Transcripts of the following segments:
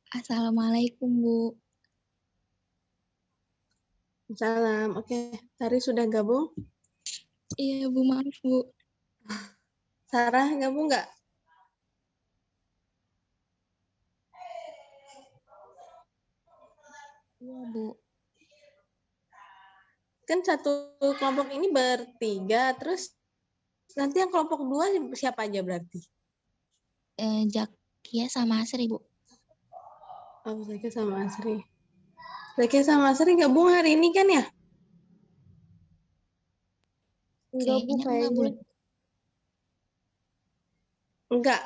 Assalamualaikum, Bu. Salam. Oke, Tari sudah gabung? Iya, Bu, maaf, Bu. Sarah gabung nggak? Iya, Bu. Kan satu kelompok ini bertiga, terus nanti yang kelompok 2 siapa aja berarti? Zakia sama Asri, Bu. Oh, Zakia sama Asri. Zakia sama Asri gabung hari ini kan ya? Enggak, Bu, Kayaknya. Bu. Enggak.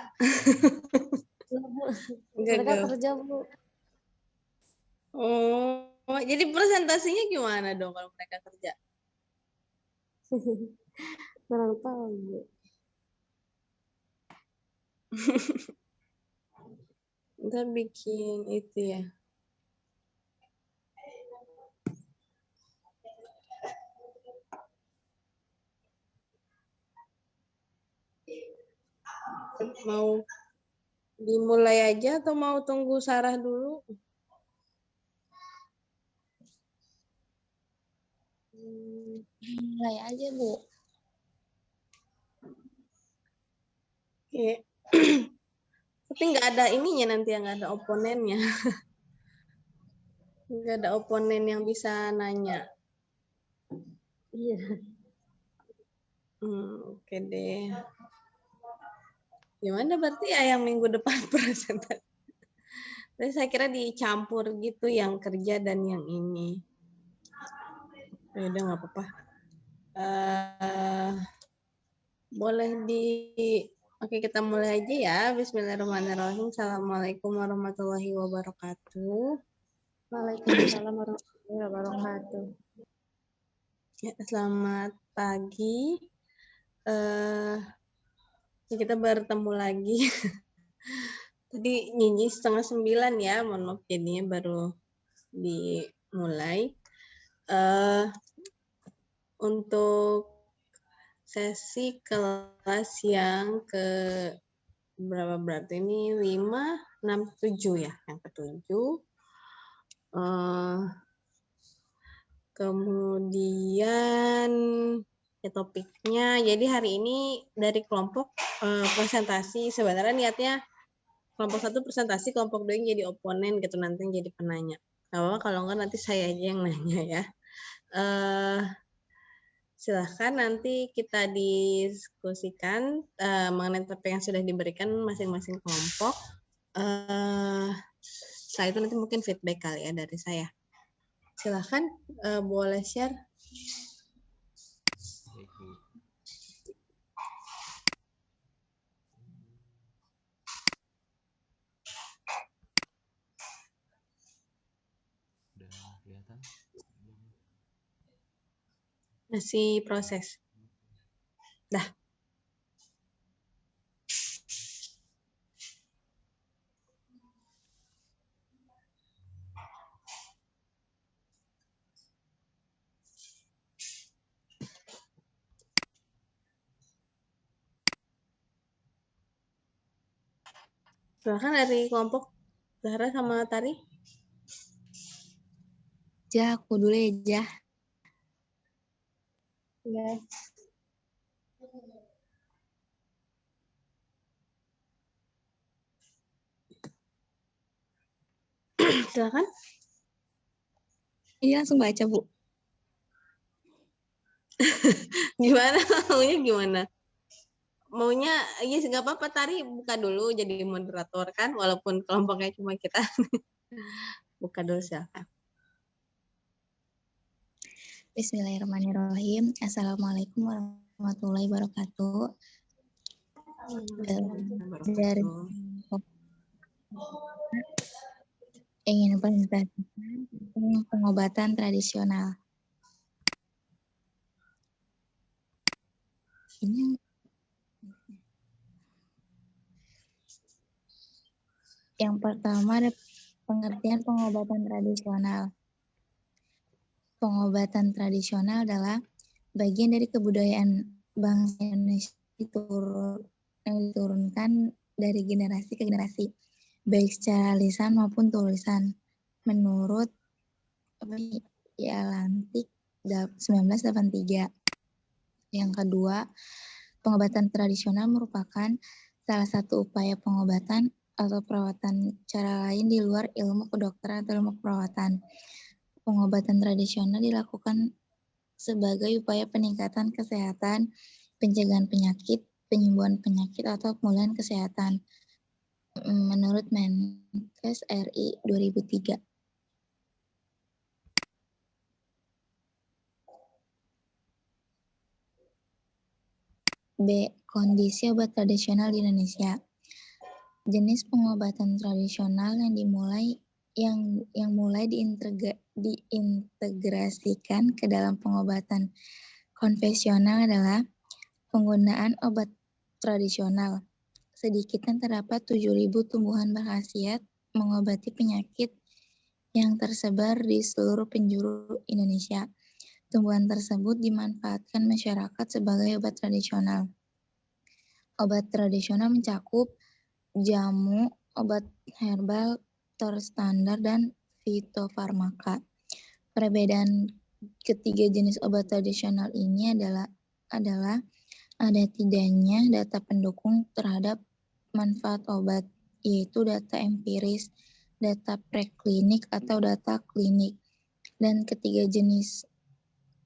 Enggak, Bu. Enggak, Mereka kerja, Bu. Oh, jadi presentasinya gimana dong kalau mereka kerja? Kurang tahu, Bu. Ntar bikin itu ya. Mau dimulai aja atau mau tunggu Sarah dulu? Mulai aja, Bu. Oke. Tapi nggak ada ininya nanti, yang nggak ada oponennya. Nggak ada oponen yang bisa nanya. Iya. Oke deh. Gimana berarti ya yang minggu depan presentasi? Tapi saya kira dicampur gitu, yang kerja dan yang ini. Ya udah nggak apa-apa. Boleh Oke, kita mulai aja ya. Bismillahirrahmanirrahim. Assalamualaikum warahmatullahi wabarakatuh. Waalaikumsalam warahmatullahi wabarakatuh. Ya, selamat pagi. Kita bertemu lagi. Tadi nyinyi 8:30 ya, mohon maaf jadinya baru dimulai. Untuk sesi kelas yang ke berapa berarti ini 5, 6, 7 ya, yang ke-7. Kemudian ya topiknya, jadi hari ini dari kelompok presentasi, sebenarnya niatnya kelompok 1 presentasi, kelompok 2 yang jadi oponen gitu, nanti yang jadi penanya. Gak apa-apa kalau enggak nanti saya aja yang nanya ya. Silahkan nanti kita diskusikan mengenai topik yang sudah diberikan masing-masing kelompok. Setelah itu nanti mungkin feedback kali ya dari saya. Silahkan boleh share. Masih proses. Dah. Silahkan dari kelompok Zahra sama Tari. Aku dulu ya. Ya. Silahkan. Iya, langsung baca, Bu. Gimana? Maunya gimana? Maunya, ya nggak apa-apa, Tari buka dulu jadi moderator kan, walaupun kelompoknya cuma kita. Buka dulu silahkan. Bismillahirrahmanirrahim. Assalamualaikum warahmatullahi wabarakatuh. Dari ingin presentasikan tentang pengobatan tradisional. Ini yang pertama ada pengertian pengobatan tradisional. Pengobatan tradisional adalah bagian dari kebudayaan bangsa Indonesia yang diturunkan dari generasi ke generasi. baik secara lisan maupun tulisan. Menurut Yalantik 1983. Yang kedua, pengobatan tradisional merupakan salah satu upaya pengobatan atau perawatan cara lain di luar ilmu kedokteran atau ilmu perawatan. Pengobatan tradisional dilakukan sebagai upaya peningkatan kesehatan, pencegahan penyakit, penyembuhan penyakit, atau pemulihan kesehatan. Menurut Menkes RI 2003. B. Kondisi obat tradisional di Indonesia. Jenis pengobatan tradisional yang mulai diintegrasikan ke dalam pengobatan konvensional adalah penggunaan obat tradisional. Sedikitnya terdapat 7.000 tumbuhan berkhasiat mengobati penyakit yang tersebar di seluruh penjuru Indonesia. Tumbuhan tersebut dimanfaatkan masyarakat sebagai obat tradisional. Obat tradisional mencakup jamu, obat herbal terstandar, dan fitofarmaka. Perbedaan ketiga jenis obat tradisional ini adalah ada tidaknya data pendukung terhadap manfaat obat, yaitu data empiris, data preklinik atau data klinik. Dan ketiga jenis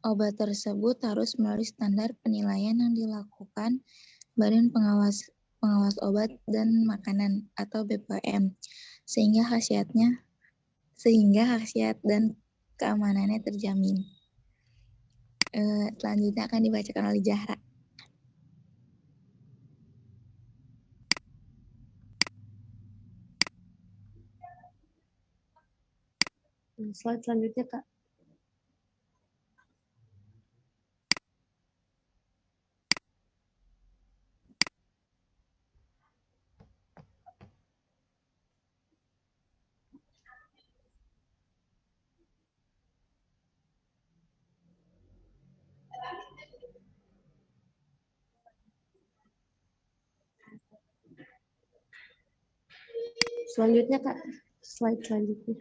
obat tersebut harus melalui standar penilaian yang dilakukan Badan Pengawas Obat dan Makanan atau BPOM, sehingga khasiat dan keamanannya terjamin. Selanjutnya akan dibacakan oleh Zahra. Slide selanjutnya, Kak. Selanjutnya, Kak. Slide selanjutnya.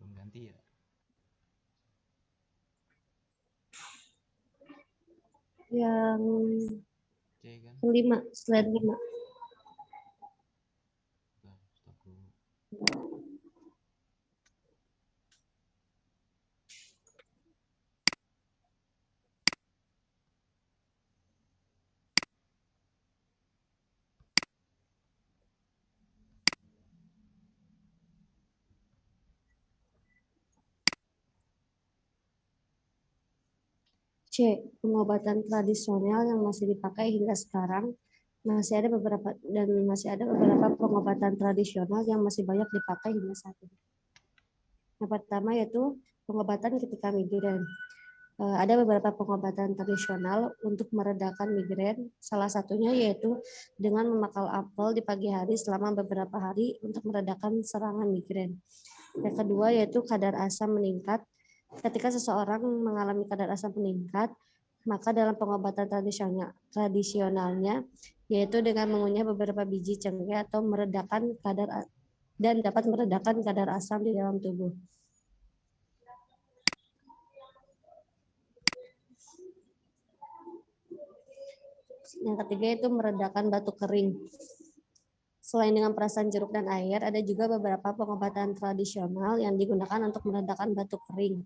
Belum ganti ya? Yang C kan? 5, slide 5. Nah, stop dulu. C. Pengobatan tradisional yang masih dipakai hingga sekarang. Masih ada beberapa pengobatan tradisional yang masih banyak dipakai hingga saat ini. Yang pertama yaitu pengobatan ketika migrain. Ada beberapa pengobatan tradisional untuk meredakan migrain. Salah satunya yaitu dengan memakan apel di pagi hari selama beberapa hari untuk meredakan serangan migrain. Yang kedua yaitu kadar asam meningkat. Ketika seseorang mengalami kadar asam meningkat, maka dalam pengobatan tradisionalnya yaitu dengan mengunyah beberapa biji cengkeh atau meredakan dapat meredakan kadar asam di dalam tubuh. Yang ketiga itu meredakan batuk kering. Selain dengan perasan jeruk dan air, ada juga beberapa pengobatan tradisional yang digunakan untuk meredakan batuk kering.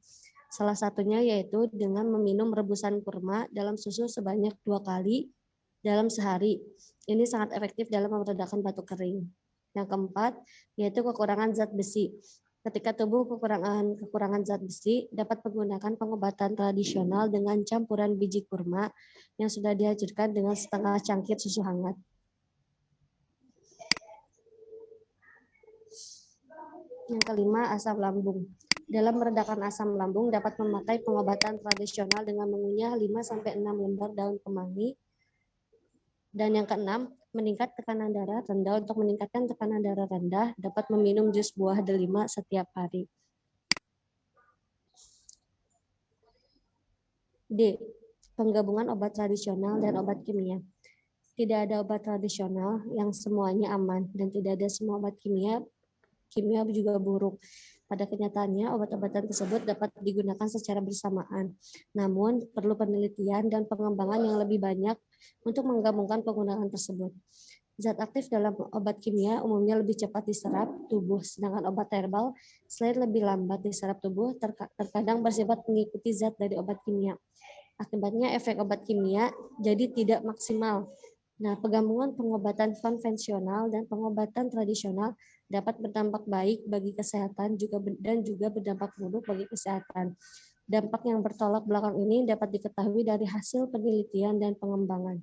Salah satunya yaitu dengan meminum rebusan kurma dalam susu sebanyak 2 kali dalam sehari. Ini sangat efektif dalam meredakan batuk kering. Yang keempat, yaitu kekurangan zat besi. Ketika tubuh kekurangan zat besi, dapat menggunakan pengobatan tradisional dengan campuran biji kurma yang sudah dihancurkan dengan setengah cangkir susu hangat. Yang kelima, asam lambung. Dalam meredakan asam lambung dapat memakai pengobatan tradisional dengan mengunyah 5-6 lembar daun kemangi. Dan yang keenam, meningkat tekanan darah rendah. Untuk meningkatkan tekanan darah rendah, dapat meminum jus buah delima setiap hari. D. penggabungan obat tradisional dan obat kimia. Tidak ada obat tradisional yang semuanya aman dan tidak ada semua obat kimia juga buruk. Pada kenyataannya, obat-obatan tersebut dapat digunakan secara bersamaan. Namun, perlu penelitian dan pengembangan yang lebih banyak untuk menggabungkan penggunaan tersebut. Zat aktif dalam obat kimia umumnya lebih cepat diserap tubuh, sedangkan obat herbal selain lebih lambat diserap tubuh, terkadang bersifat mengikuti zat dari obat kimia. Akibatnya efek obat kimia jadi tidak maksimal. Nah, penggabungan pengobatan konvensional dan pengobatan tradisional dapat berdampak baik bagi kesehatan dan juga berdampak buruk bagi kesehatan. Dampak yang bertolak belakang ini dapat diketahui dari hasil penelitian dan pengembangan.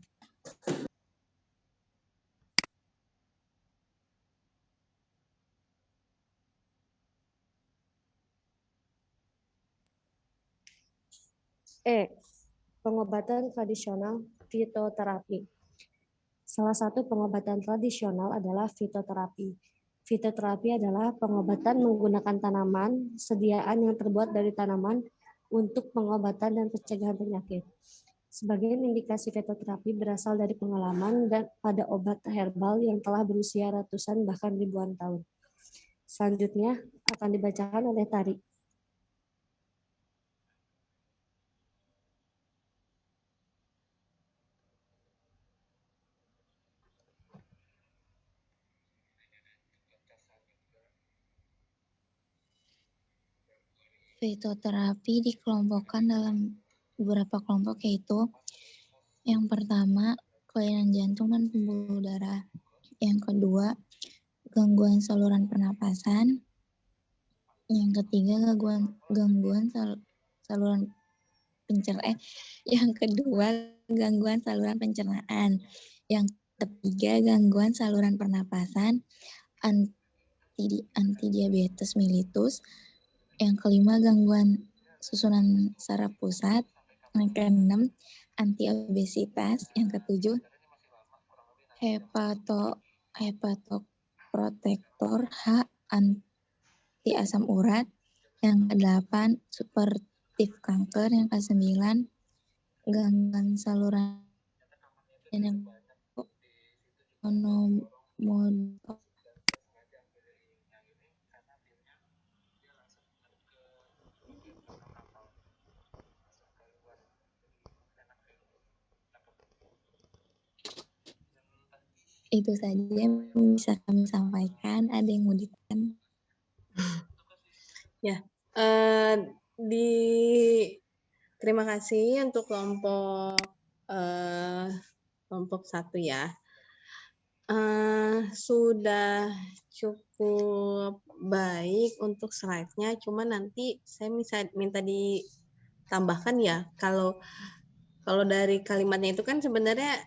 Pengobatan tradisional fitoterapi. Salah satu pengobatan tradisional adalah fitoterapi. Fitoterapi adalah pengobatan menggunakan tanaman, sediaan yang terbuat dari tanaman untuk pengobatan dan pencegahan penyakit. Sebagian indikasi fitoterapi berasal dari pengalaman dan pada obat herbal yang telah berusia ratusan bahkan ribuan tahun. Selanjutnya akan dibacakan oleh Tari. Fitoterapi dikelompokkan dalam beberapa kelompok, yaitu yang pertama, kelainan jantung dan pembuluh darah. Yang kedua, gangguan saluran pernapasan. Yang ketiga, gangguan saluran pencernaan. Yang kedua, gangguan saluran pencernaan. Yang ketiga, gangguan saluran pernapasan, antidiabetes mellitus. Yang kelima, gangguan susunan saraf pusat. Yang keenam, antiobesitas. Yang ketujuh, hepatoprotektor H, anti asam urat. Yang kedelapan, suportif kanker. Yang kesembilan, gangguan saluran monomotor. Itu saja yang bisa kami sampaikan. Ada yang mau ditanyakan? Ya, terima kasih untuk kelompok 1 ya. Sudah cukup baik untuk slide-nya, cuma nanti saya minta ditambahkan ya, kalau dari kalimatnya itu kan sebenarnya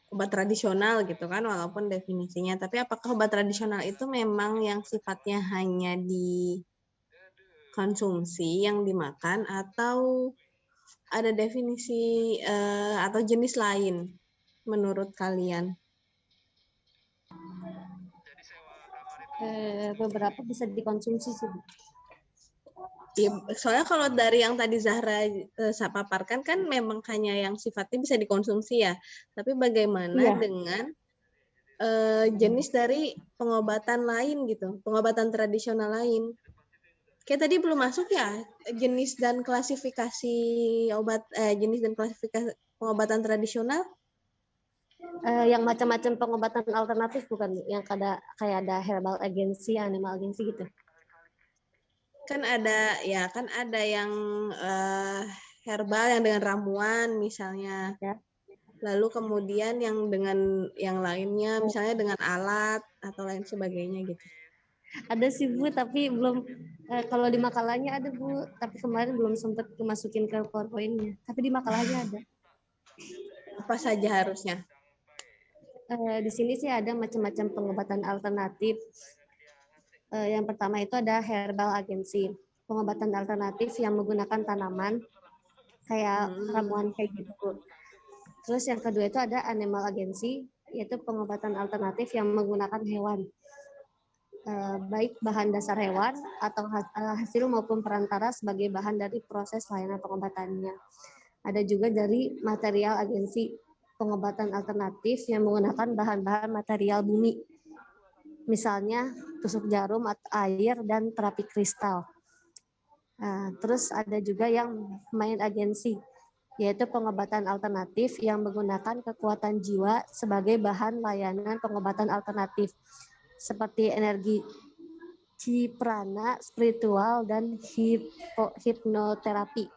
obat tradisional gitu kan, walaupun definisinya, tapi apakah obat tradisional itu memang yang sifatnya hanya dikonsumsi, yang dimakan, atau ada definisi atau jenis lain menurut kalian? Beberapa bisa dikonsumsi sih. Ya, soalnya kalau dari yang tadi Zahra paparkan kan memang hanya yang sifatnya bisa dikonsumsi ya. Tapi bagaimana dengan jenis dari pengobatan lain gitu, pengobatan tradisional lain? Kayak tadi belum masuk ya, jenis dan klasifikasi jenis dan klasifikasi pengobatan tradisional? Yang macam-macam pengobatan alternatif bukan? Yang kayak ada herbal agency, animal agency gitu. Kan ada yang herbal yang dengan ramuan misalnya. Ya. Lalu kemudian yang dengan yang lainnya misalnya dengan alat atau lain sebagainya gitu. Ada sih Bu, tapi belum kalau di makalahnya ada Bu, tapi kemarin belum sempat dimasukin ke PowerPoint-nya. Tapi di makalahnya ada. Apa saja harusnya? Di sini sih ada macam-macam pengobatan alternatif. Yang pertama itu ada herbal agency, pengobatan alternatif yang menggunakan tanaman kayak ramuan kayak gitu. Terus yang kedua itu ada animal agency, yaitu pengobatan alternatif yang menggunakan hewan. baik bahan dasar hewan atau hasil maupun perantara sebagai bahan dari proses layanan pengobatannya. Ada juga dari material agensi pengobatan alternatif yang menggunakan bahan-bahan material bumi. Misalnya tusuk jarum, air, dan terapi kristal. Terus ada juga yang main agensi, yaitu pengobatan alternatif yang menggunakan kekuatan jiwa sebagai bahan layanan pengobatan alternatif, seperti energi ciprana, spiritual, dan hipnoterapi.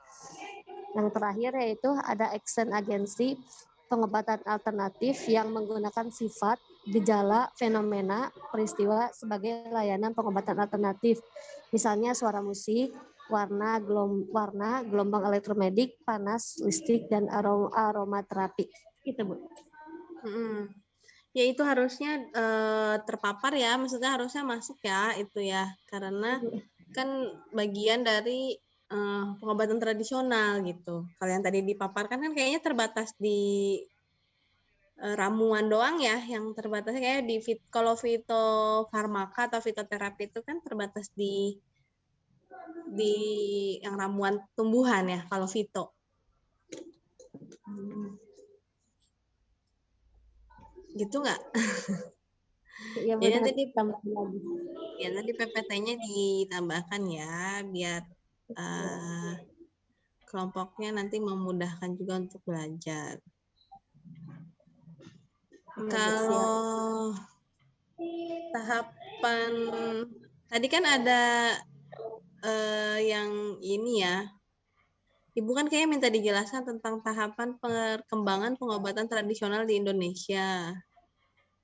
Yang terakhir yaitu ada action agensi, pengobatan alternatif yang menggunakan sifat, gejala, fenomena, peristiwa sebagai layanan pengobatan alternatif. Misalnya suara musik, warna, gelombang elektromagnetik, panas, listrik, dan aromaterapi. Gitu, Bu. Ya itu harusnya terpapar ya, maksudnya harusnya masuk ya itu ya, karena kan bagian dari pengobatan tradisional gitu. Kalau yang tadi dipaparkan kan kayaknya terbatas di ramuan doang ya, yang terbatas kayak di kalau fitofarmaka atau fitoterapi itu kan terbatas di yang ramuan tumbuhan ya kalau fito. Gitu nggak? Ya, Jadi nanti lagi. Ya nanti PPT-nya ditambahkan ya, biar kelompoknya nanti memudahkan juga untuk belajar. Kalau tahapan tadi kan ada yang ini ya, Ibu kan kayaknya minta dijelaskan tentang tahapan perkembangan pengobatan tradisional di Indonesia.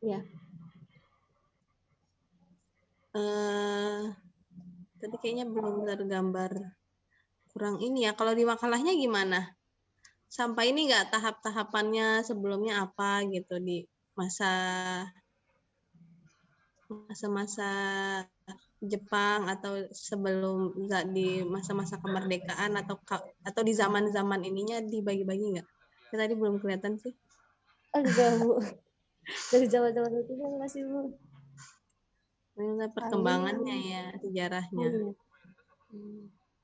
Ya. Tadi kayaknya belum tergambar, kurang ini ya. Kalau di makalahnya gimana? Sampai ini nggak tahap-tahapannya sebelumnya apa gitu di masa-masa Jepang atau sebelum di masa-masa kemerdekaan atau di zaman-zaman ininya dibagi-bagi nggak? Tadi belum kelihatan sih. Enggak, Bu. Dari zaman-zaman itu kan masih, Bu. Perkembangannya ya, sejarahnya.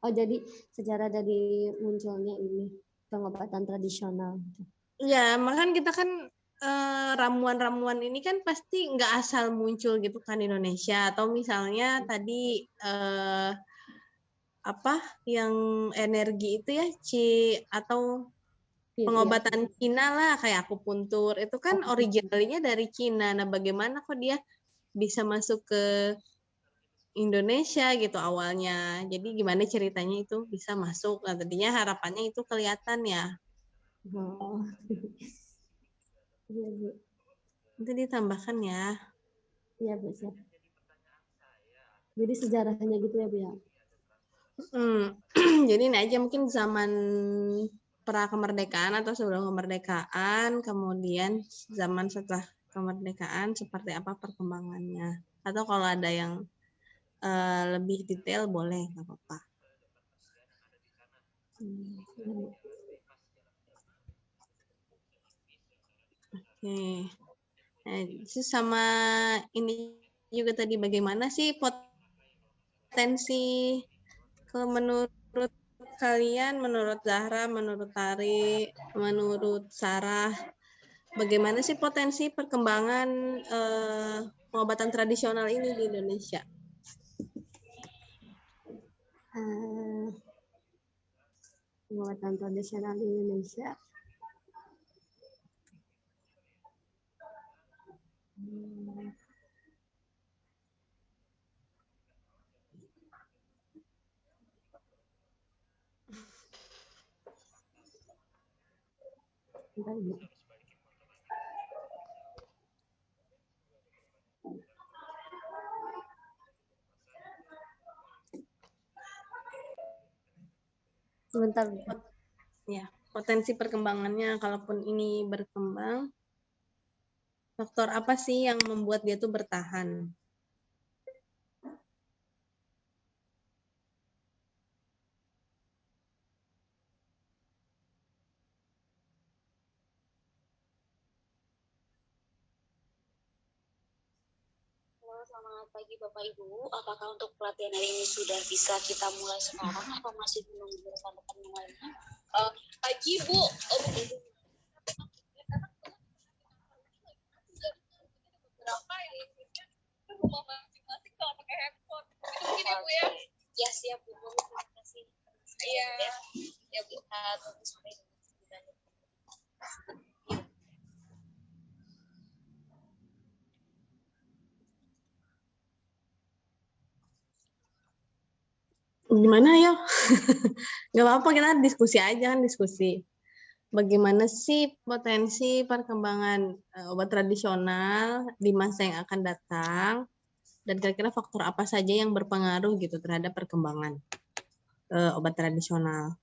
Oh, jadi sejarah dari munculnya ini pengobatan tradisional. Iya, makanya kita kan ramuan-ramuan ini kan pasti nggak asal muncul gitu kan di Indonesia, atau misalnya tadi apa yang energi itu ya atau pengobatan Cina lah kayak akupuntur itu kan originalnya dari Cina. Nah, bagaimana kok dia bisa masuk ke Indonesia gitu awalnya. Jadi gimana ceritanya itu bisa masuk? Nah, tadinya harapannya itu kelihatan ya. Oh. Iya, Bu. Nanti ditambahkan ya. Iya, Bu, siap. Jadi sejarahnya gitu ya, Bu ya. Jadi ini aja mungkin zaman pra kemerdekaan atau sebelum kemerdekaan, kemudian zaman setelah kemerdekaan seperti apa perkembangannya. Atau kalau ada yang lebih detail boleh, nggak apa-apa. Oke. Nah, itu sama ini juga tadi bagaimana sih potensi menurut kalian, menurut Zahra, menurut Tari, menurut Sarah, bagaimana sih potensi perkembangan pengobatan tradisional ini di Indonesia? Pengobatan tradisional di Indonesia. Sebentar. Ya, potensi perkembangannya, kalaupun ini berkembang, faktor apa sih yang membuat dia tuh bertahan? Selamat pagi Bapak Ibu. Apakah untuk pelatihan hari ini sudah bisa kita mulai sekarang atau masih menunggu rekan-rekan yang lainnya? Pagi Bu. Berapa yang rumah masing-masing kalau pakai handphone? Itu mungkin ya Bu ya? Ya siap Bu. Terima kasih. Iya. Ya Bu. Tunggu sampai Gimana ya? Nggak apa-apa, kita diskusi aja kan, diskusi. Bagaimana sih potensi perkembangan obat tradisional di masa yang akan datang, dan kira-kira faktor apa saja yang berpengaruh gitu terhadap perkembangan obat tradisional.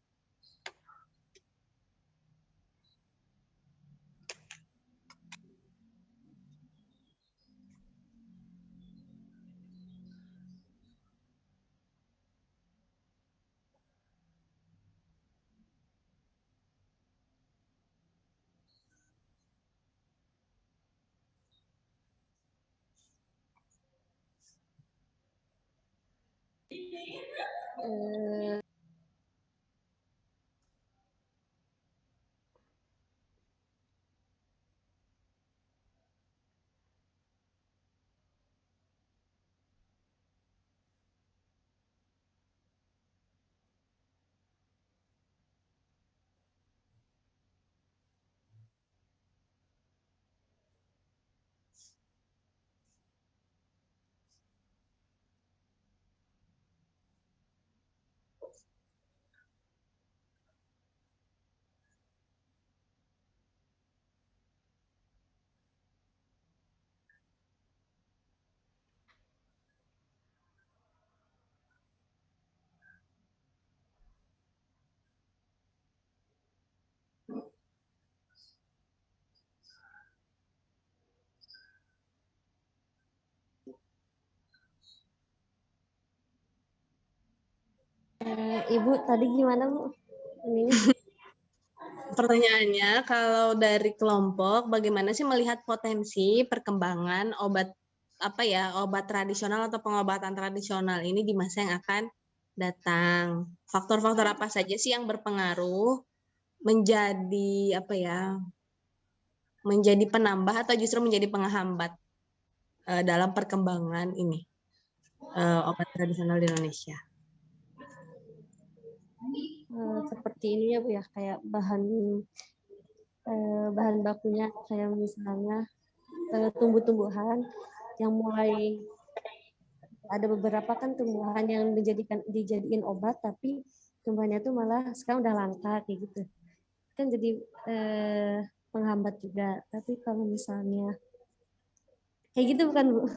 Ibu tadi gimana Bu? Ini Pertanyaannya, kalau dari kelompok, bagaimana sih melihat potensi perkembangan obat obat tradisional atau pengobatan tradisional ini di masa yang akan datang? Faktor-faktor apa saja sih yang berpengaruh menjadi menjadi penambah atau justru menjadi penghambat dalam perkembangan ini obat tradisional di Indonesia? seperti ini ya Bu ya, kayak bahan bakunya kayak misalnya tumbuh-tumbuhan yang mulai ada beberapa kan tumbuhan yang dijadiin obat, tapi tumbuhannya tuh malah sekarang udah langka kayak gitu, kan jadi penghambat juga. Tapi kalau misalnya kayak gitu bukan Bu?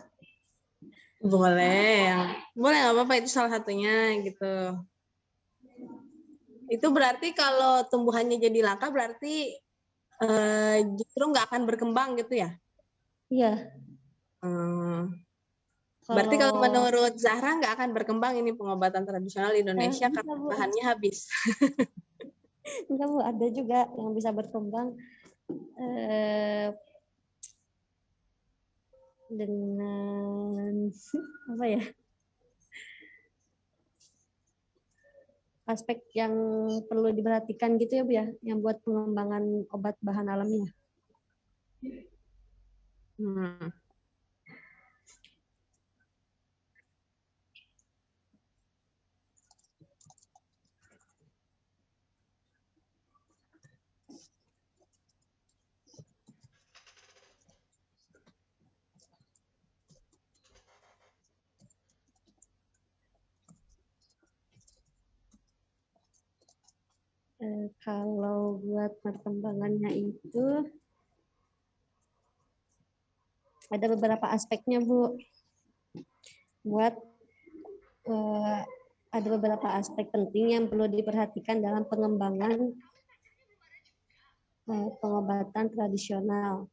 Boleh nggak apa-apa, itu salah satunya gitu. Itu berarti kalau tumbuhannya jadi langka berarti justru nggak akan berkembang gitu ya? Iya. Berarti kalau menurut Zahra nggak akan berkembang ini pengobatan tradisional di Indonesia karena bahannya habis. Enggak Bu, ada juga yang bisa berkembang dengan apa ya, aspek yang perlu diperhatikan gitu ya Bu ya, yang buat pengembangan obat bahan alamiah. Kalau buat perkembangannya itu ada beberapa aspeknya Bu. Ada beberapa aspek penting yang perlu diperhatikan dalam pengembangan pengobatan tradisional.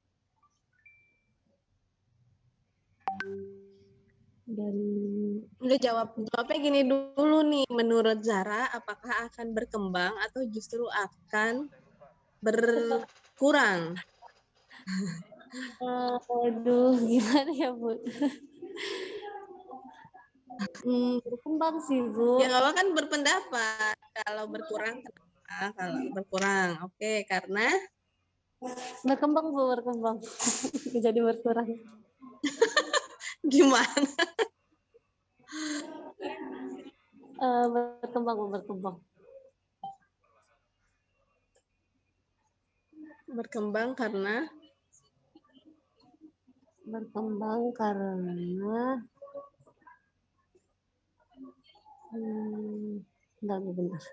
Udah jawabnya gini dulu nih, menurut Zahra apakah akan berkembang atau justru akan berkurang? Aduh, gimana ya Bu? Berkembang sih, Bu. Ya nggak apa kan berpendapat. Kalau berkurang kenapa? Kalau berkurang, oke, karena Berkembang, Bu, berkembang. Jadi berkurang. gimana? Berkembang, Bu, berkembang. Berkembang karena Berkembang karena bentar, Bu, bentar.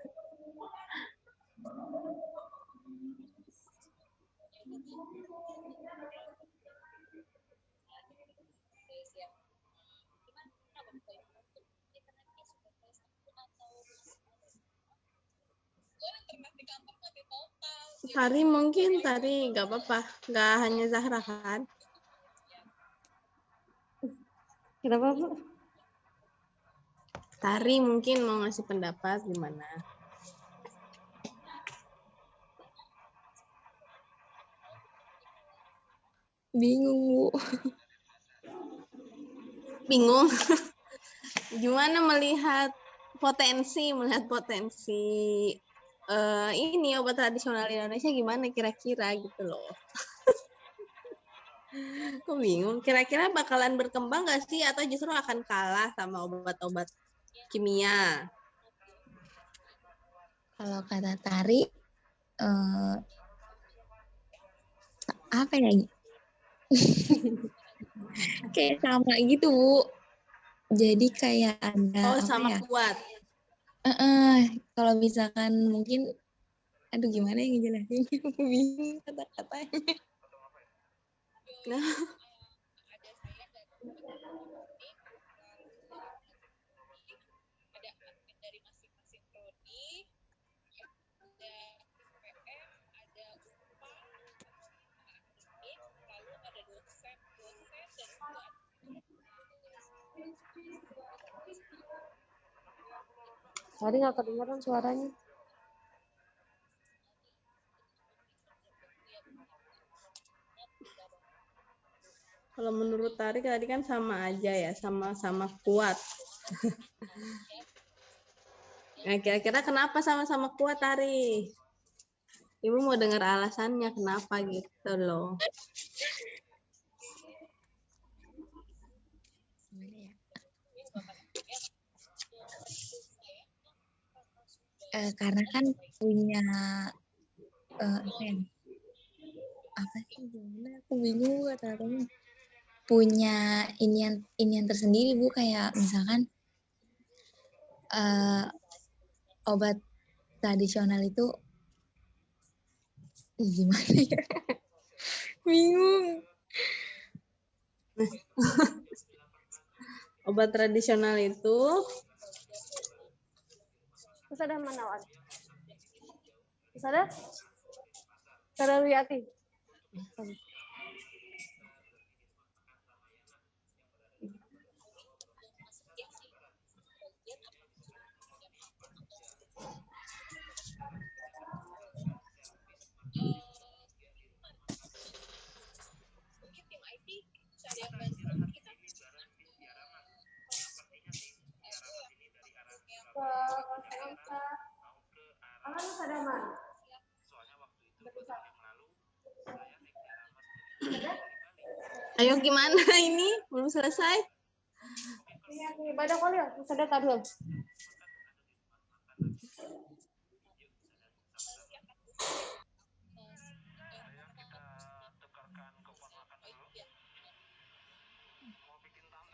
Tari mungkin Tari nggak apa-apa, nggak hanya Zahra kan? Kenapa, Bu? Tari mungkin mau ngasih pendapat gimana? Bingung, Bu. Bingung. Gimana melihat potensi ini obat tradisional Indonesia gimana kira-kira gitu loh. Kok bingung? Kira-kira bakalan berkembang nggak sih atau justru akan kalah sama obat-obat kimia? Kalau kata Tari, apa ya? Kayak sama gitu, Bu. Jadi kayak ada apa Sama ya? kuat. Kalau misalkan mungkin, aduh gimana yang ngejelasin? Aku bingung kata-katanya. Nah, ada admin dari masing-masing prodi, ada PM, ada UPA, lalu ada dosen dan juga Tadi nggak kedengeran suaranya. kalau menurut Tari tadi kan sama aja ya, sama-sama kuat. Nah, kira-kira kenapa sama-sama kuat Tari? Ibu mau dengar alasannya kenapa gitu loh. Gimana ya? Karena kan punya apa sih gimana? Aku bingung kata-katanya. Punya inian tersendiri, Bu, kayak misalkan obat tradisional itu gimana ya? Bingung. Obat tradisional itu Terus ada mana, Wan? Terus ada? Sarah Wiyati. mungkin tim IT bisa ada yang bantu kita. ayo gimana ini? Belum selesai? Ibadah kali ya, terus ada tadi.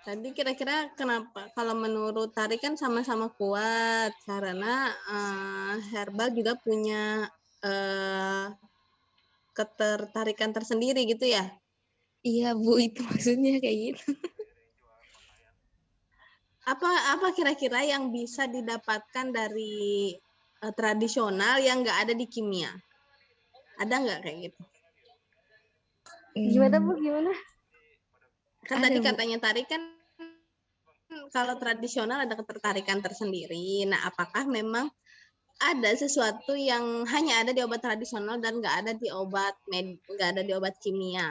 Tadi kira-kira kenapa? Kalau menurut Tari kan sama-sama kuat karena herbal juga punya ketertarikan tersendiri gitu ya. Iya, Bu, itu maksudnya kayak gitu. Apa kira-kira yang bisa didapatkan dari tradisional yang nggak ada di kimia? Ada nggak kayak gitu? Gimana, Bu? Gimana? Kan Ada, tadi Bu. katanya Tari kan kalau tradisional ada ketertarikan tersendiri. Nah, apakah memang ada sesuatu yang hanya ada di obat tradisional dan nggak ada di nggak ada di obat kimia?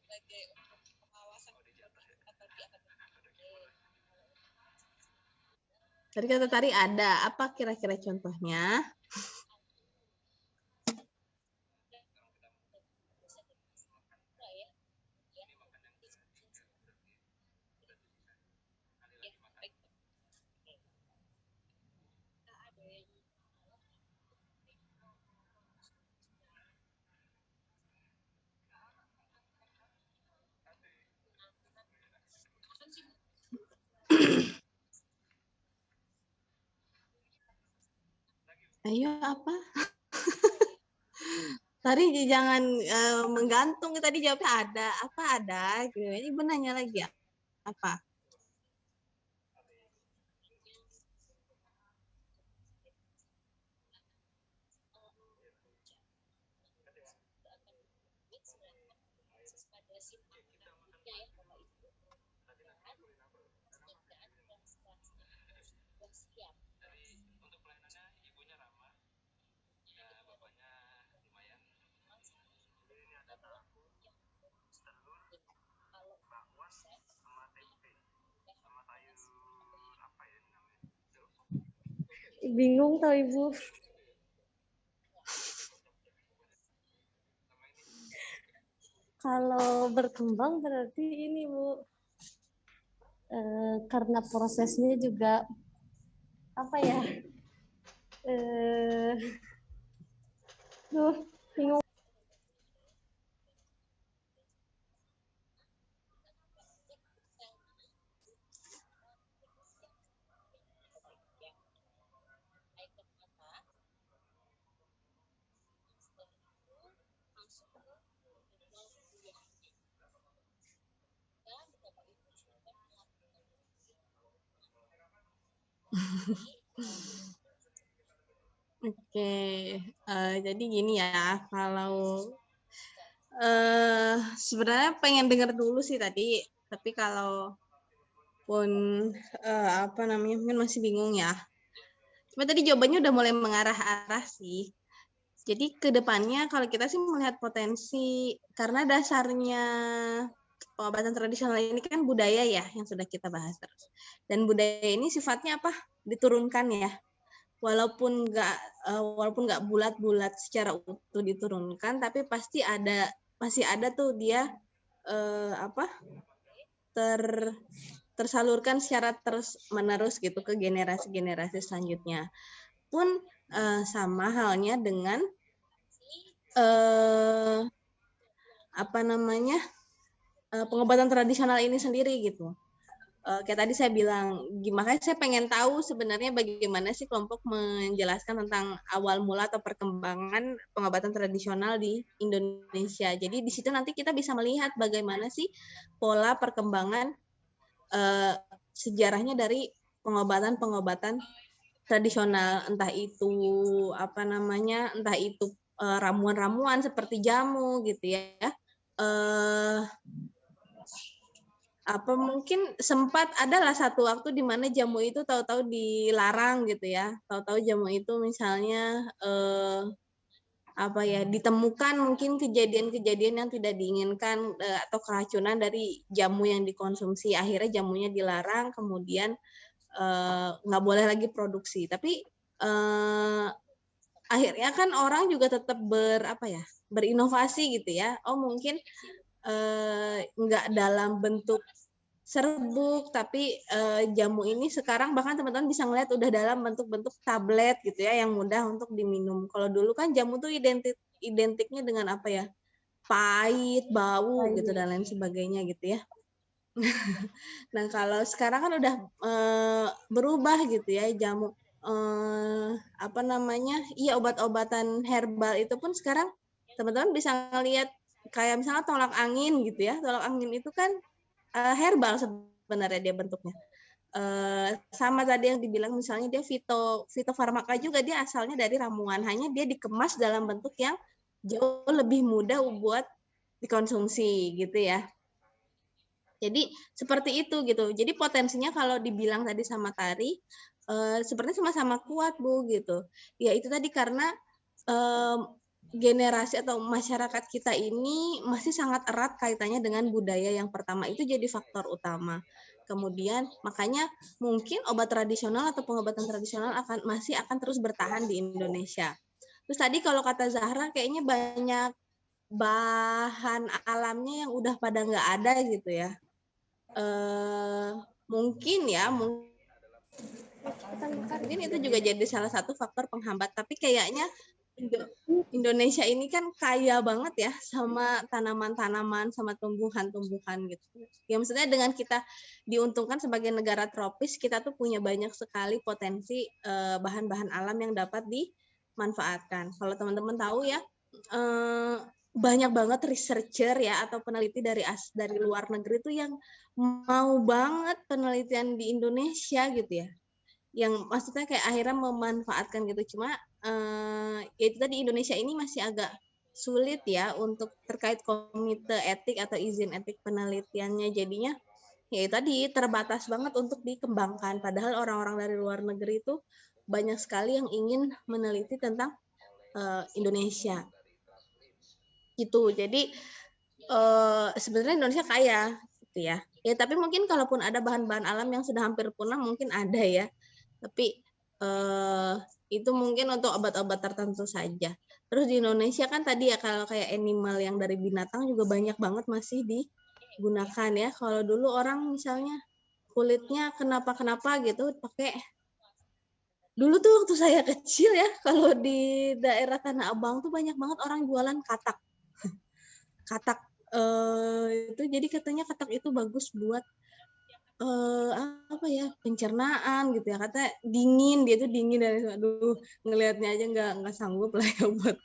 Sebagai pengawasan atau di Tadi kata Tari ada, apa kira-kira contohnya? Ayo apa? Tadi jangan menggantung, tadi jawabnya ada. Apa ada? Gitu. Ibu nanya lagi ya. Apa? Bingung tau Ibu. Kalau berkembang berarti ini Bu, karena prosesnya juga apa ya? Bingung. Oke, jadi gini ya, kalau sebenarnya pengen dengar dulu sih tadi, tapi kalau pun apa namanya mungkin masih bingung ya. Cuma tadi jawabannya udah mulai mengarah-arah sih. Jadi ke depannya kalau kita sih melihat potensi, karena dasarnya pengobatan tradisional ini kan budaya ya yang sudah kita bahas terus. Dan budaya ini sifatnya apa? Diturunkan ya. Walaupun nggak bulat-bulat secara utuh diturunkan, tapi pasti masih ada tuh dia tersalurkan secara terus-menerus gitu ke generasi-generasi selanjutnya. Pun sama halnya dengan pengobatan tradisional ini sendiri gitu. Kayak tadi saya bilang, makanya saya pengen tahu sebenarnya bagaimana sih kelompok menjelaskan tentang awal mula atau perkembangan pengobatan tradisional di Indonesia. Jadi di situ nanti kita bisa melihat bagaimana sih pola perkembangan sejarahnya dari pengobatan-pengobatan tradisional, entah itu ramuan-ramuan seperti jamu gitu ya. Mungkin sempat adalah satu waktu di mana jamu itu tahu-tahu dilarang gitu ya. Tahu-tahu jamu itu misalnya ditemukan mungkin kejadian-kejadian yang tidak diinginkan atau keracunan dari jamu yang dikonsumsi. Akhirnya jamunya dilarang, kemudian nggak boleh lagi produksi. Tapi akhirnya kan orang juga tetap berinovasi gitu ya. Oh mungkin nggak dalam bentuk serbuk, tapi jamu ini sekarang bahkan teman-teman bisa ngeliat udah dalam bentuk-bentuk tablet gitu ya, yang mudah untuk diminum. Kalau dulu kan jamu tuh identiknya dengan pahit, bau gitu dan lain sebagainya gitu ya. Nah kalau sekarang kan udah berubah gitu ya, jamu obat-obatan herbal itu pun sekarang teman-teman bisa ngeliat kayak misalnya tolak angin gitu ya. Tolak angin itu kan herbal sebenarnya dia bentuknya. Sama tadi yang dibilang misalnya dia fitofarmaka juga, dia asalnya dari ramuan, hanya dia dikemas dalam bentuk yang jauh lebih mudah buat dikonsumsi gitu ya. Jadi seperti itu gitu. Jadi potensinya kalau dibilang tadi sama Tari, sepertinya sama-sama kuat Bu gitu. Ya itu tadi karena generasi atau masyarakat kita ini masih sangat erat kaitannya dengan budaya yang pertama, itu jadi faktor utama. Kemudian makanya mungkin obat tradisional atau pengobatan tradisional masih akan terus bertahan di Indonesia. Terus tadi kalau kata Zahra kayaknya banyak bahan alamnya yang udah pada nggak ada gitu ya. Mungkin itu juga jadi salah satu faktor penghambat. Tapi kayaknya Indonesia ini kan kaya banget ya sama tanaman-tanaman, sama tumbuhan-tumbuhan gitu. Ya maksudnya dengan kita diuntungkan sebagai negara tropis, kita tuh punya banyak sekali potensi bahan-bahan alam yang dapat dimanfaatkan. Kalau teman-teman tahu ya, banyak banget researcher ya atau peneliti dari luar negeri tuh yang mau banget penelitian di Indonesia gitu ya. Yang maksudnya kayak akhirnya memanfaatkan gitu. Cuma ya itu tadi Indonesia ini masih agak sulit ya untuk terkait komite etik atau izin etik penelitiannya, jadinya ya itu tadi terbatas banget untuk dikembangkan, padahal orang-orang dari luar negeri itu banyak sekali yang ingin meneliti tentang Indonesia gitu. Jadi sebenarnya Indonesia kaya gitu ya. Ya tapi mungkin kalaupun ada bahan-bahan alam yang sudah hampir punah mungkin ada ya. Tapi itu mungkin untuk obat-obat tertentu saja. Terus di Indonesia kan tadi ya kalau kayak animal yang dari binatang juga banyak banget masih digunakan ya. Kalau dulu orang misalnya kulitnya kenapa-kenapa gitu pakai, dulu tuh waktu saya kecil ya, kalau di daerah Tanah Abang tuh banyak banget orang jualan katak. Katak itu jadi katanya katak itu bagus buat apa ya, pencernaan gitu ya, katanya dingin, dia tuh dingin, dari aduh ngelihatnya aja nggak sanggup lah ya buat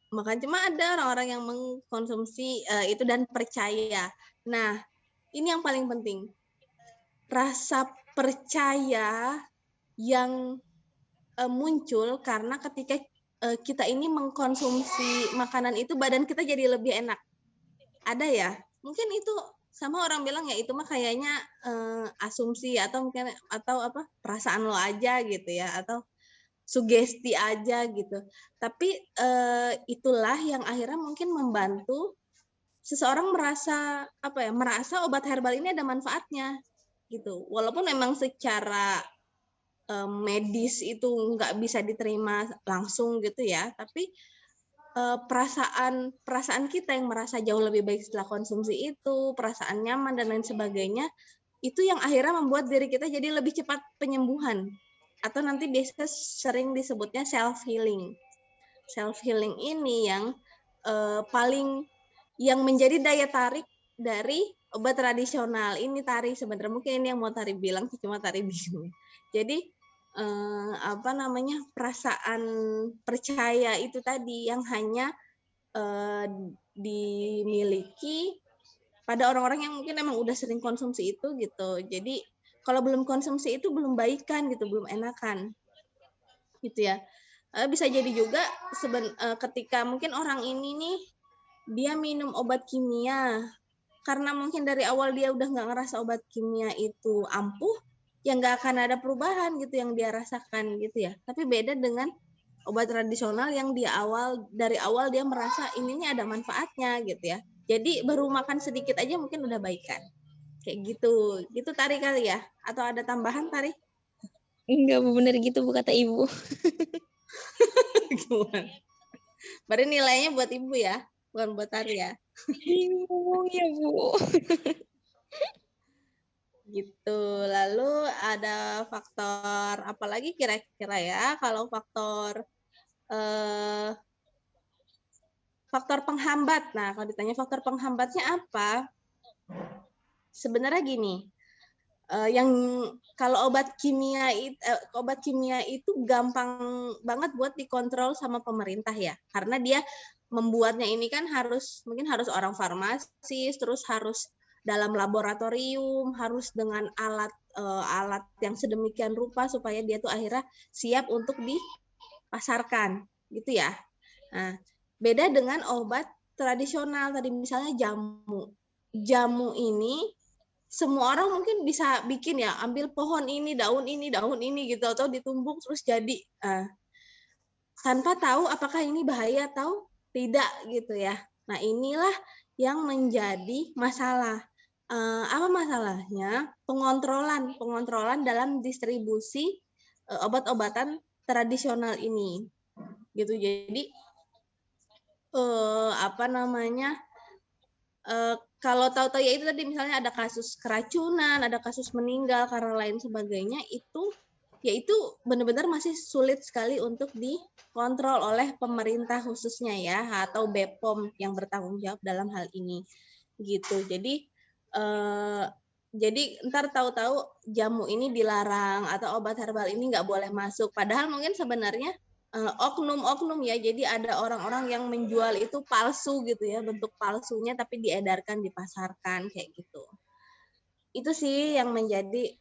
makan. Cuma ada orang-orang yang mengkonsumsi itu dan percaya. Nah ini yang paling penting, rasa percaya yang muncul karena ketika kita ini mengkonsumsi makanan itu badan kita jadi lebih enak. Ada ya, mungkin itu sama orang bilang ya itu mah kayaknya asumsi atau mungkin atau apa perasaan lo aja gitu ya, atau sugesti aja gitu. Tapi itulah yang akhirnya mungkin membantu seseorang merasa apa ya, merasa obat herbal ini ada manfaatnya gitu. Walaupun memang secara medis itu nggak bisa diterima langsung gitu ya, tapi perasaan kita yang merasa jauh lebih baik setelah konsumsi itu, perasaan nyaman dan lain sebagainya, itu yang akhirnya membuat diri kita jadi lebih cepat penyembuhan, atau nanti biasanya sering disebutnya self healing. Self healing ini yang paling yang menjadi daya tarik dari obat tradisional. Ini Tari sebenarnya mungkin ini yang mau Tari bilang, cuma Tari bingung. Jadi apa namanya, perasaan percaya itu tadi yang hanya dimiliki pada orang-orang yang mungkin emang udah sering konsumsi itu gitu. Jadi kalau belum konsumsi itu belum baikan gitu, belum enakan gitu ya. Bisa jadi juga ketika mungkin orang ini nih dia minum obat kimia, karena mungkin dari awal dia udah nggak ngerasa obat kimia itu ampuh, ya nggak akan ada perubahan gitu yang dia rasakan gitu ya. Tapi beda dengan obat tradisional yang dari awal dia merasa ininya ada manfaatnya gitu ya. Jadi baru makan sedikit aja mungkin udah baikan. Kayak gitu. Gitu Tari kali ya? Atau ada tambahan Tari? Enggak bener gitu Bu kata Ibu. Gimana? Berarti nilainya buat Ibu ya, bukan buat Tari ya? Bingung ya Bu. Gitu. Lalu ada faktor apa lagi kira-kira ya? Kalau faktor penghambat. Nah, kalau ditanya faktor penghambatnya apa? Sebenarnya gini, yang kalau obat kimia itu gampang banget buat dikontrol sama pemerintah ya, karena dia membuatnya ini kan mungkin harus orang farmasis, terus harus dalam laboratorium, harus dengan alat yang sedemikian rupa supaya dia tuh akhirnya siap untuk dipasarkan gitu ya. Nah, beda dengan obat tradisional tadi, misalnya jamu ini semua orang mungkin bisa bikin ya, ambil pohon ini, daun ini gitu, atau ditumbuk terus jadi, tanpa tahu apakah ini bahaya atau tidak gitu ya. Nah inilah yang menjadi masalah. apa masalahnya? Pengontrolan dalam distribusi obat-obatan tradisional ini, gitu. Jadi apa namanya? Kalau tahu-tahu ya itu tadi misalnya ada kasus keracunan, ada kasus meninggal karena lain sebagainya, itu benar-benar masih sulit sekali untuk dikontrol oleh pemerintah khususnya ya, atau BPOM yang bertanggung jawab dalam hal ini gitu. Jadi ntar tahu-tahu jamu ini dilarang atau obat herbal ini nggak boleh masuk, padahal mungkin sebenarnya oknum-oknum ya, jadi ada orang-orang yang menjual itu palsu gitu ya, bentuk palsunya tapi diedarkan, dipasarkan kayak gitu. Itu sih yang menjadi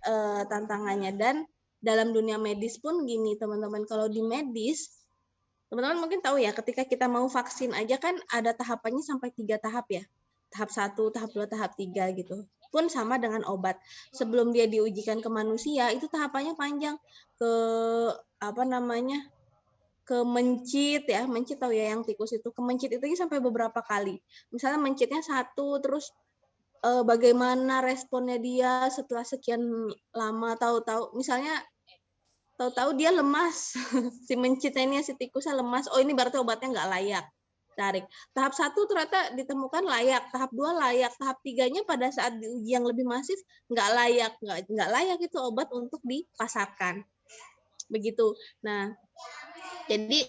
tantangannya. Dan dalam dunia medis pun gini teman-teman, kalau di medis teman-teman mungkin tahu ya, ketika kita mau vaksin aja kan ada tahapannya sampai 3 tahap ya, tahap 1, tahap 2, tahap 3 gitu. Pun sama dengan obat, sebelum dia diujikan ke manusia itu tahapannya panjang, ke apa namanya, ke mencit ya, mencit tahu ya yang tikus itu, ke mencit itu sampai beberapa kali. Misalnya mencitnya 1, terus bagaimana responnya dia setelah sekian lama, tahu-tahu misalnya tahu-tahu dia lemas, si mencitnya ini, si tikusnya lemas, oh ini berarti obatnya nggak layak, tarik. Tahap 1 ternyata ditemukan layak, tahap 2 layak, tahap 3-nya pada saat diuji yang lebih masif nggak layak itu obat untuk dipasarkan. Begitu. Nah, jadi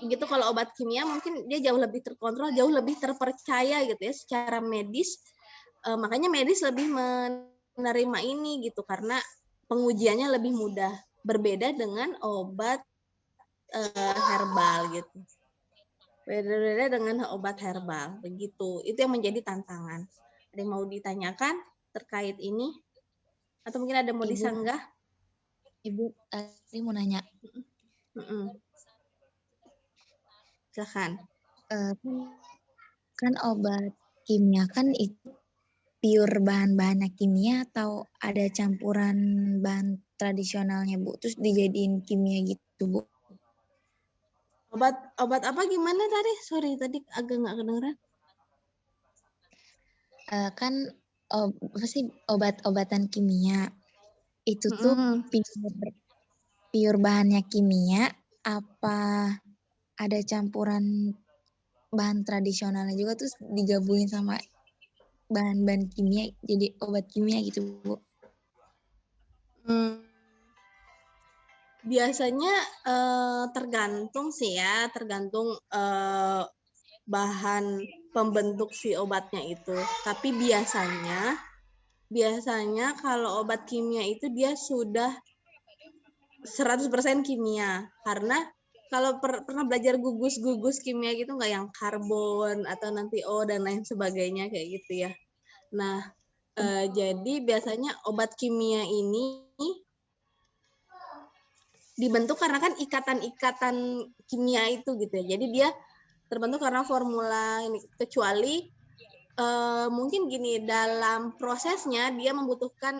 gitu, kalau obat kimia mungkin dia jauh lebih terkontrol, jauh lebih terpercaya gitu ya secara medis. Makanya medis lebih menerima ini gitu, karena pengujiannya lebih mudah, berbeda dengan obat herbal gitu. Berbeda dengan obat herbal begitu. Itu yang menjadi tantangan. Ada yang mau ditanyakan terkait ini? Atau mungkin ada mau disanggah? Ibu tadi mau nanya. Silakan. Kan obat kimia kan itu pure bahan-bahannya kimia atau ada campuran bahan tradisionalnya, Bu? Terus dijadiin kimia gitu, Bu? Obat apa gimana tadi? Sorry, tadi agak nggak kedengeran. Kan apa sih, obat-obatan kimia itu tuh pure bahannya kimia, apa ada campuran bahan tradisionalnya juga terus digabungin sama bahan-bahan kimia jadi obat kimia gitu, Bu? Biasanya tergantung sih ya, tergantung bahan pembentuk si obatnya itu. Tapi biasanya kalau obat kimia itu dia sudah 100% kimia, karena kalau pernah belajar gugus kimia gitu nggak, yang karbon atau nanti O dan lain sebagainya kayak gitu ya. Nah, jadi biasanya obat kimia ini dibentuk karena kan ikatan-ikatan kimia itu gitu ya. Jadi dia terbentuk karena formula ini, kecuali mungkin gini, dalam prosesnya dia membutuhkan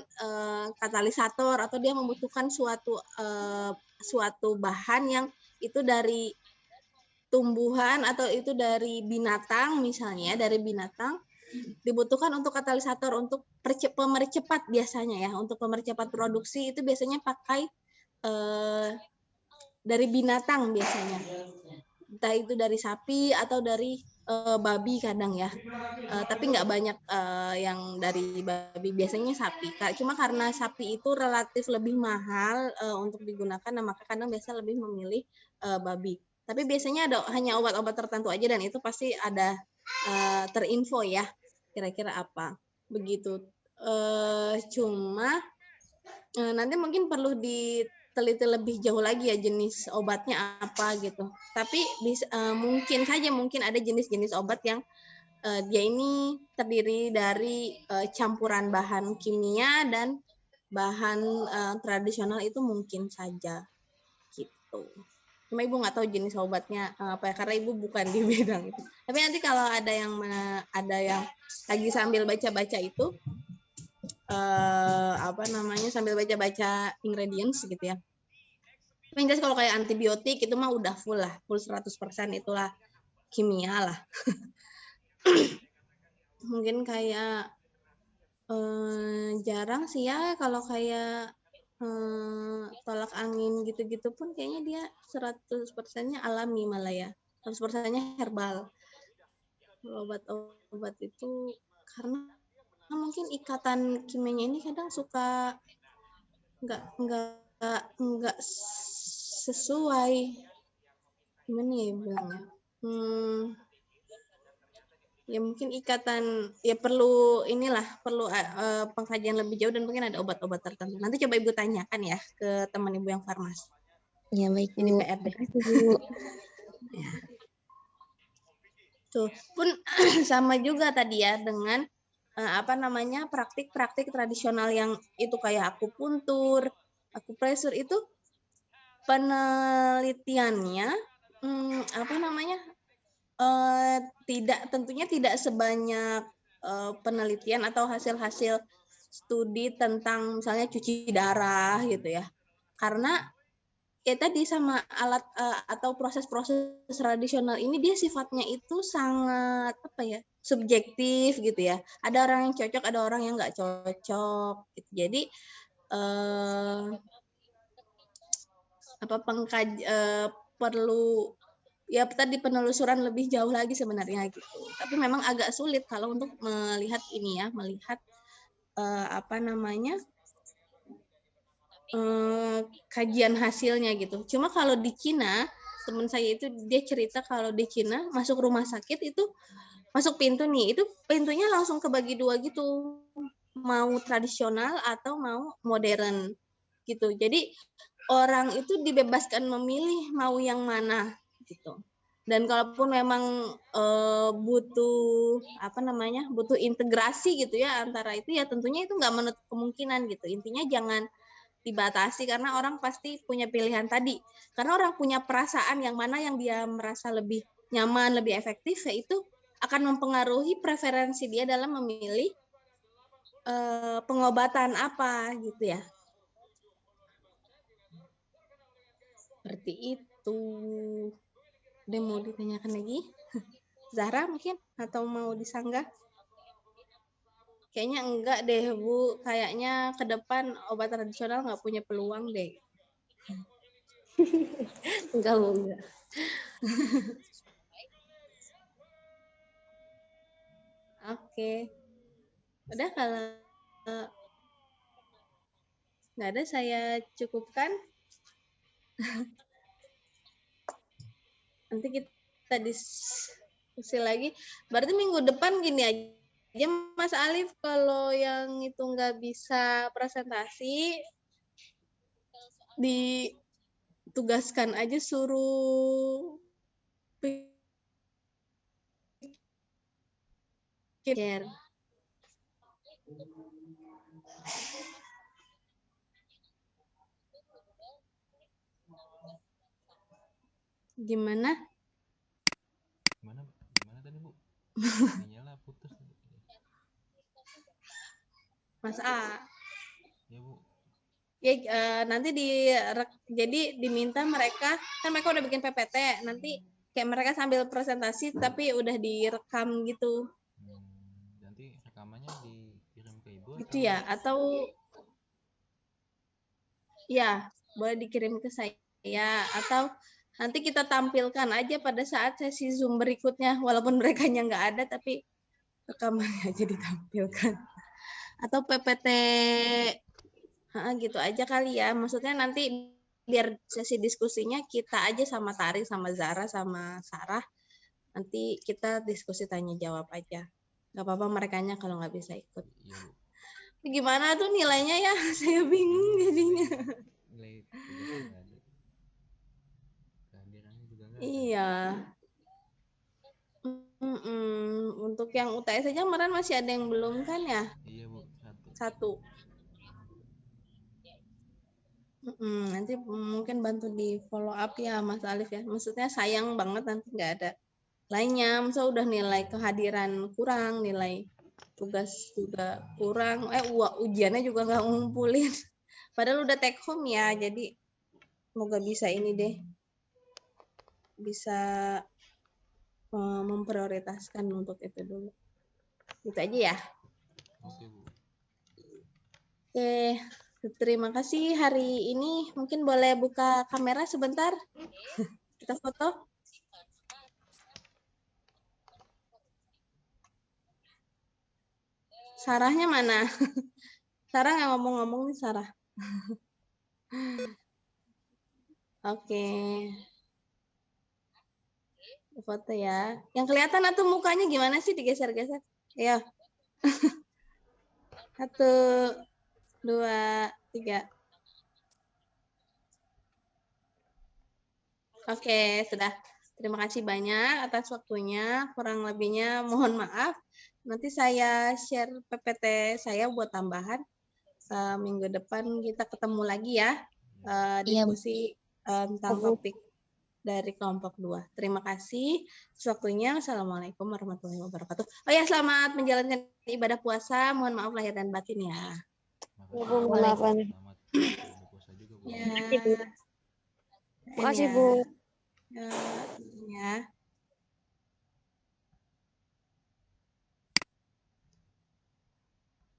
katalisator atau dia membutuhkan suatu bahan yang itu dari tumbuhan atau itu dari binatang, misalnya dari binatang dibutuhkan untuk katalisator, untuk pemercepat biasanya ya, untuk pemercepat produksi itu biasanya pakai dari binatang biasanya, entah itu dari sapi atau dari babi kadang ya, tapi nggak banyak yang dari babi, biasanya sapi. Cuma karena sapi itu relatif lebih mahal untuk digunakan, nah maka kadang biasa lebih memilih babi. Tapi biasanya hanya obat-obat tertentu aja, dan itu pasti ada terinfo ya, kira-kira apa begitu. Cuma nanti mungkin perlu diteliti lebih jauh lagi ya, jenis obatnya apa gitu. Tapi mungkin ada jenis-jenis obat yang dia ini terdiri dari campuran bahan kimia dan bahan tradisional, itu mungkin saja gitu. Cuma ibu nggak tahu jenis obatnya apa ya, karena ibu bukan di bidang itu. Tapi nanti kalau ada yang lagi sambil baca-baca itu sambil baca-baca ingredients gitu ya. Tapi jelas kalau kayak antibiotik itu mah udah full 100% itulah kimia lah. Mungkin kayak Jarang sih ya kalau kayak tolak angin gitu-gitu pun kayaknya dia 100%-nya alami malah ya. 100%-nya herbal. Kalau obat-obat itu karena mungkin ikatan kimianya ini kadang suka nggak sesuai. Gimana ya bilangnya? Ya mungkin ikatan ya perlu pengkajian lebih jauh dan mungkin ada obat-obat tertentu. Nanti coba Ibu tanyakan ya ke teman Ibu yang farmas. Ya baik Jadi Bu. PR deh. Makasih Bu. Ya. Tuh pun sama juga tadi ya dengan praktik-praktik tradisional yang itu kayak akupuntur, akupresur itu penelitiannya tentunya tidak sebanyak penelitian atau hasil-hasil studi tentang misalnya cuci darah gitu ya. Karena tadi sama alat atau proses-proses tradisional ini dia sifatnya itu sangat subjektif gitu ya. Ada orang yang cocok, ada orang yang nggak cocok. Gitu. Jadi perlu ya tadi penelusuran lebih jauh lagi sebenarnya gitu. Tapi memang agak sulit kalau untuk melihat kajian hasilnya gitu. Cuma kalau di Cina, teman saya itu dia cerita kalau di Cina masuk rumah sakit itu masuk pintu nih, itu pintunya langsung kebagi dua gitu. Mau tradisional atau mau modern gitu. Jadi orang itu dibebaskan memilih mau yang mana gitu. Dan kalaupun memang butuh integrasi gitu ya antara itu ya tentunya itu nggak menutup kemungkinan gitu. Intinya jangan dibatasi karena orang pasti punya pilihan tadi. Karena orang punya perasaan yang mana yang dia merasa lebih nyaman, lebih efektif yaitu akan mempengaruhi preferensi dia dalam memilih pengobatan apa gitu ya. Seperti itu. Udah mau ditanyakan lagi? Zahra mungkin? Atau mau disanggah? Kayaknya enggak deh, Bu. Kayaknya ke depan obat tradisional nggak punya peluang deh. Enggak, Bu, enggak. Oke. Udah kalau nggak ada saya cukupkan. Nanti kita diskusi lagi. Berarti minggu depan gini aja Mas Alif, kalau yang itu nggak bisa presentasi, ditugaskan aja suruh pikir. Gimana? Gimana tadi Bu? Sinyalnya putus. Mas A. Ya Bu. Ya nanti jadi diminta mereka, kan mereka udah bikin PPT, nanti kayak mereka sambil presentasi tapi udah direkam gitu. Nanti rekamannya dikirim ke Ibu Gitu ya, atau ya boleh dikirim ke saya atau nanti kita tampilkan aja pada saat sesi Zoom berikutnya walaupun mereka nggak ada tapi rekamannya aja ditampilkan atau PPT gitu aja kali ya, maksudnya nanti biar sesi diskusinya kita aja sama Tari sama Zara sama Sarah, nanti kita diskusi tanya jawab aja, nggak apa-apa merekanya kalau nggak bisa ikut. Iya Bu. Gimana tuh nilainya ya? Saya bingung jadinya. Nilai tugasnya nggak ada. Kehadirannya juga nggak ada. Iya. Untuk yang UTS aja kemarin masih ada yang belum kan ya? Iya Bu, satu. Nanti mungkin bantu di follow up ya Mas Alif ya. Maksudnya sayang banget nanti nggak ada lainnya. Masa udah nilai kehadiran kurang, nilai tugas juga kurang. Ujiannya juga nggak ngumpulin. Padahal udah take home ya. Jadi semoga bisa ini deh. Bisa memprioritaskan untuk itu dulu. Gitu aja ya. Oke Bu. Oke, terima kasih. Hari ini mungkin boleh buka kamera sebentar. Kita foto. Sarahnya mana? Sarah nggak ngomong-ngomong nih, Sarah. Oke. Foto ya. Yang kelihatan atau mukanya gimana sih, digeser-geser? Ya. 1, 2, 3. Oke, sudah. Terima kasih banyak atas waktunya. Kurang lebihnya mohon maaf. Nanti saya share PPT saya buat tambahan. Minggu depan kita ketemu lagi ya. Iya, Bu. Diskusi tentang topik dari kelompok 2. Terima kasih atas waktunya. Assalamualaikum warahmatullahi wabarakatuh. Oh ya, selamat menjalankan ibadah puasa. Mohon maaf lahir dan batin ya. Makasih. Selamat berpuasa juga, Bu. Ya. Makasih, Bu. Ya. Ya.